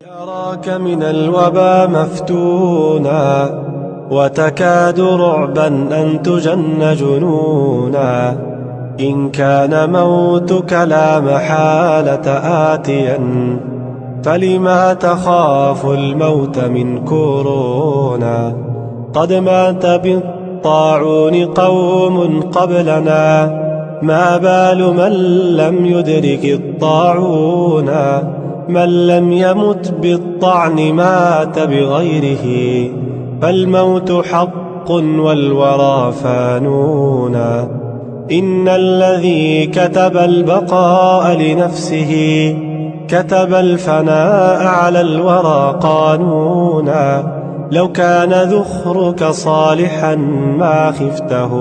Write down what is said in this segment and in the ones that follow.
أراك من الوبا مفتونا، وتكاد رعبا أن تجن جنونا. إن كان موتك لا محالة آتيا، فلما تخاف الموت من كورونا؟ قد مات بالطاعون قوم قبلنا، ما بال من لم يدرك الطاعون؟ من لم يمت بالطعن مات بغيره، فالموت حق والورى فانون. إن الذي كتب البقاء لنفسه، كتب الفناء على الورى قانونا. لو كان ذخرك صالحا ما خفته،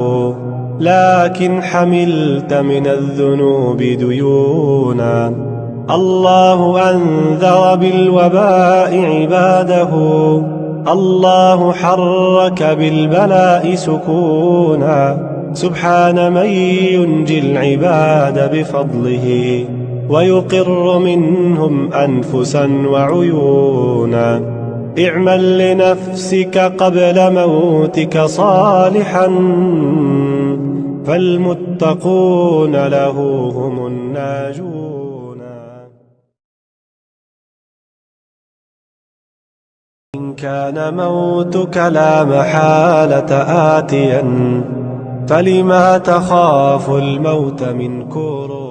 لكن حملت من الذنوب ديونا. الله أنذر بالوباء عباده، الله حرك بالبلاء سكونا. سبحان من ينجي العباد بفضله، ويقر منهم أنفسا وعيونا. اعمل لنفسك قبل موتك صالحا، فالمتقون له هم الناجون. إن كان موتك لا محالة آتيا، فلما تخاف الموت من كورونا؟